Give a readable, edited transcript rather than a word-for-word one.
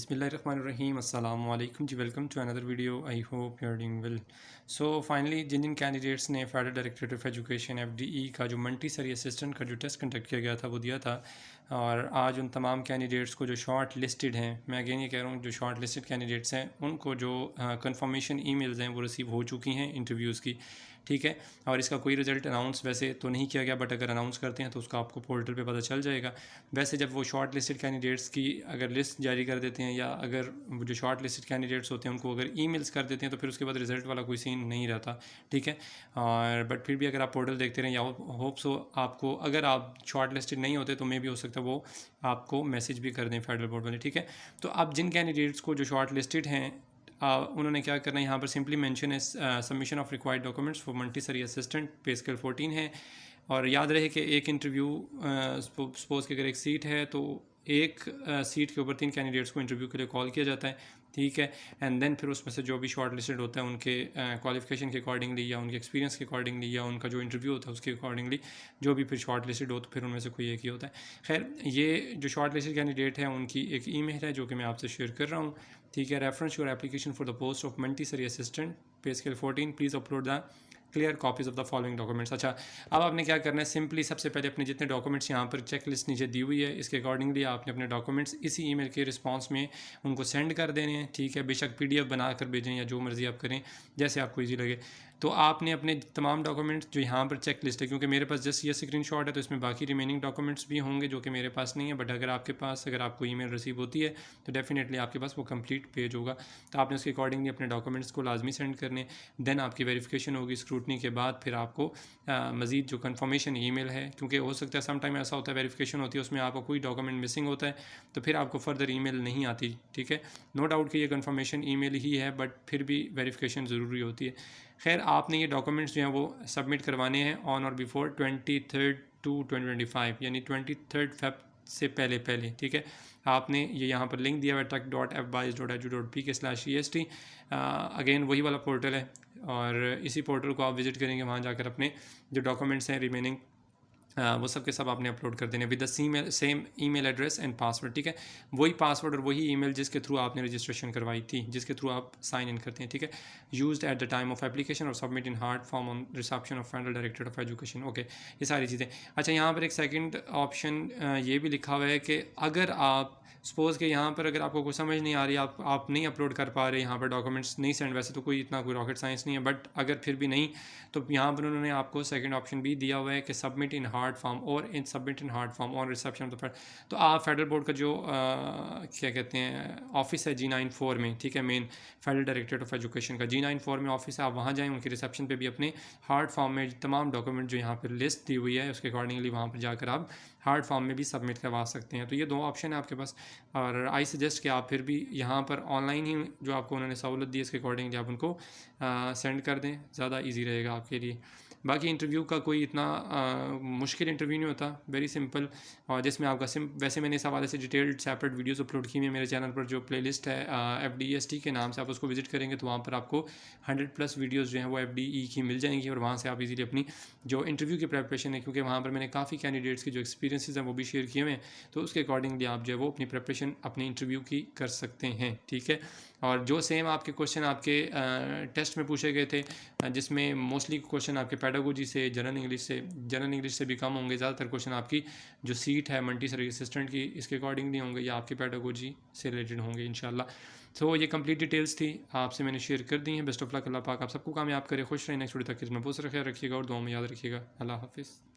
बिस्मिल्लाहिर्रहमानिर्रहीम अस्सलाम वालेकुम जी। Welcome to another video. I hope you are doing well. So finally जिन जिन कैंडिडेट्स ने federal directorate of education FDE का जो मल्टी असिस्टेंट का जो टेस्ट कंडक्ट किया गया था वो दिया था, और आज उन तमाम कैंडिडेट्स को जो शॉर्ट लिस्टेड हैं, मैं अगेन ये कह रहा हूँ जो शॉर्ट लिस्टेड कैंडिडेट्स हैं उनको जो कंफर्मेशन ईमेल्स हैं वो रिसीव हो चुकी हैं इंटरव्यूज़ की, ठीक है। और इसका कोई रिज़ल्ट अनाउंस वैसे तो नहीं किया गया, बट अगर अनाउंस करते हैं तो उसका आपको पोर्टल पे पता चल जाएगा। वैसे जब वो शॉर्ट लिस्टेड कैंडिडेट्स की अगर लिस्ट जारी कर देते हैं, या अगर जो शॉर्ट लिस्टेड कैंडिडेट्स होते हैं उनको अगर ईमेल्स कर देते हैं, तो फिर उसके बाद रिज़ल्ट वाला कोई सीन नहीं रहता, ठीक है। और बट फिर भी अगर आप पोर्टल देखते रहें, या होप्स हो आपको, अगर आप शॉर्ट लिस्टेड नहीं होते तो मे भी हो सकता है वो आपको मैसेज भी कर दें फेडरल बोर्ड वाले, ठीक है। तो अब जिन कैंडिडेट्स को जो शॉर्ट लिस्टेड हैं, उन्होंने क्या करना है, यहाँ पर सिंपली मेंशन है submission of required documents for multi assistant, पे स्केल 14 है। और याद रहे कि एक इंटरव्यू, सपोज़ कि अगर एक सीट है तो एक सीट के ऊपर 3 कैंडिडेट्स को इंटरव्यू के लिए कॉल किया जाता है, ठीक है। एंड देन फिर उसमें से जो भी शॉर्ट लिस्टेड होता है उनके क्वालिफिकेशन के अकॉर्डिंगली, या उनके एक्सपीरियंस के अकॉर्डिंगली, या उनका जो इंटरव्यू होता है उसके अकॉर्डिंगली जो भी फिर शॉर्ट लिस्टेड हो, तो फिर उनमें से कोई एक ही होता है। खैर, ये जो शॉर्ट लिस्टेड कैंडिडेट है उनकी एक ईमेल है जो कि मैं आपसे शेयर कर रहा हूँ, ठीक है। Reference your application for the post of multi assistant, पे scale 14, please upload the clear copies of the following documents. अच्छा, अब आपने क्या करना है, सिंपली सबसे पहले अपने जितने डॉक्यूमेंट्स यहाँ पर चेक लिस्ट नीचे दी हुई है, इसके अकॉर्डिंगली आपने अपने डॉक्यूमेंट्स इसी ईमेल के रिस्पांस में उनको सेंड कर देने हैं, ठीक है। बेशक PDF बना कर भेजें या जो मर्ज़ी आप करें, जैसे आपको ईजी लगे। तो आपने अपने तमाम डॉक्यूमेंट्स जो यहाँ पर चेक लिस्ट है, क्योंकि मेरे पास जस्ट ये स्क्रीनशॉट है तो इसमें बाकी रिमेनिंग डॉक्यूमेंट्स भी होंगे जो कि मेरे पास नहीं है, बट अगर आपके पास, अगर आपको ईमेल रिसीव होती है तो डेफिनेटली आपके पास वो कंप्लीट पेज होगा। तो आपने उसके अकॉर्डिंगली अपने डॉक्यूमेंट्स को लाजमी सेंड करने, देन आपकी वेरिफिकेशन होगी स्क्रूटनी के बाद, फिर आपको मज़ीद जो कन्फर्मेशन ईमेल है, क्योंकि हो सकता है सम टाइम ऐसा होता है वेरिफिकेशन होती है उसमें आपको कोई डॉक्यूमेंट मिसिंग होता है, तो फिर आपको फर्दर ईमेल नहीं आती, ठीक है। नो डाउट कि ये कन्फर्मेशन ईमेल ही है, बट फिर भी वेरिफिकेशन ज़रूरी होती है। खैर, आपने ये डॉक्यूमेंट्स जो हैं वो सबमिट करवाने हैं ऑन और बिफोर 23 to 2025, यानी 23 Feb से पहले, ठीक है। आपने ये यहाँ पर लिंक दिया हुआ है tuck.fbice.edu.pk/est। अगेन वही वाला पोर्टल है, और इसी पोर्टल को आप विज़िट करेंगे, वहाँ जाकर अपने जो डॉक्यूमेंट्स हैं रिमेनिंग वो सब के सब आपने अपलोड कर देने with the same email address and password, ठीक है। वही पासवर्ड और वही ईमेल जिसके थ्रू आपने रजिस्ट्रेशन करवाई थी, जिसके थ्रू आप साइन इन करते हैं, ठीक है। Used at the time of application और submit in hard form on reception of federal directorate of education, okay. ये सारी चीज़ें। अच्छा, यहाँ पर एक सेकंड ऑप्शन ये भी लिखा हुआ है कि अगर आप सपोज़ के यहाँ पर अगर आपको कुछ समझ नहीं आ रही, आप नहीं अपलोड कर पा रहे यहाँ पर डॉक्यूमेंट्स नहीं सेंड, वैसे तो कोई इतना कोई रॉकेट साइंस नहीं है, बट अगर फिर भी नहीं, तो यहाँ पर उन्होंने आपको सेकंड ऑप्शन भी दिया हुआ है कि सबमिट इन हार्ड फॉर्म और in submit in hard form on reception of the federal. तो आप फेडरल बोर्ड का जो क्या कहते हैं ऑफिस है G94 में, ठीक है, main federal directorate of education का G94 में ऑफिस है, आप वहाँ जाएँ, उनकी रिसेप्शन पे भी अपने हार्ड फॉर्म में तमाम डॉक्यूमेंट जो यहाँ पर लिस्ट दी हुई है उसके अकॉर्डिंगली वहाँ पर जाकर आप हार्ड फॉर्म में भी सबमिट करवा सकते हैं। तो ये 2 ऑप्शन है आपके पास, और आई सजेस्ट कि आप फिर भी यहाँ पर ऑनलाइन ही जो आपको उन्होंने सहूलत दी है इसके अकॉर्डिंगली आप उनको सेंड कर दें, ज़्यादा इजी रहेगा आपके लिए। बाकी इंटरव्यू का कोई इतना मुश्किल इंटरव्यू नहीं होता, वेरी सिंपल, और जिसमें आपका वैसे मैंने इस हवाले से डिटेल्ड सेपरेट वीडियोस अपलोड की हुई है मेरे चैनल पर, जो प्लेलिस्ट है FDEST के नाम से, आप उसको विजिट करेंगे तो वहाँ पर आपको 100+ वीडियोस जो हैं वो FDE की मिल जाएंगी, और वहाँ से आप इजीली अपनी जो इंटरव्यू की प्रेपरेशन है, क्योंकि वहाँ पर मैंने काफ़ी कैंडिडेट्स की जो एक्सपीरियंसेस हैं वो भी शेयर किए हुए हैं, तो उसके अकॉर्डिंगली आप जो है वो अपनी प्रेपरेशन अपनी इंटरव्यू की कर सकते हैं, ठीक है। और जो सेम आपके क्वेश्चन आपके टेस्ट में पूछे गए थे, जिसमें मोस्टली क्वेश्चन आपके पेडागोजी से, जनरल इंग्लिश से भी कम होंगे, ज़्यादातर क्वेश्चन आपकी जो सीट है मल्टी असिस्टेंट की इसके अकॉर्डिंगली होंगे, या आपके पेडागोजी से रिलेटेड होंगे इंशाल्लाह। तो ये कंप्लीट डिटेल्स थी, आपसे मैंने शेयर कर दी हैं। बेस्ट ऑफ लक, अल्लाह पाक आप सबको कामयाब करे, खुश रहें। नेक्स्ट वीडियो तक इसमें बहुत सारा ख्याल रखिएगा और दुआ में याद रखिएगा। अल्लाह हाफिज़।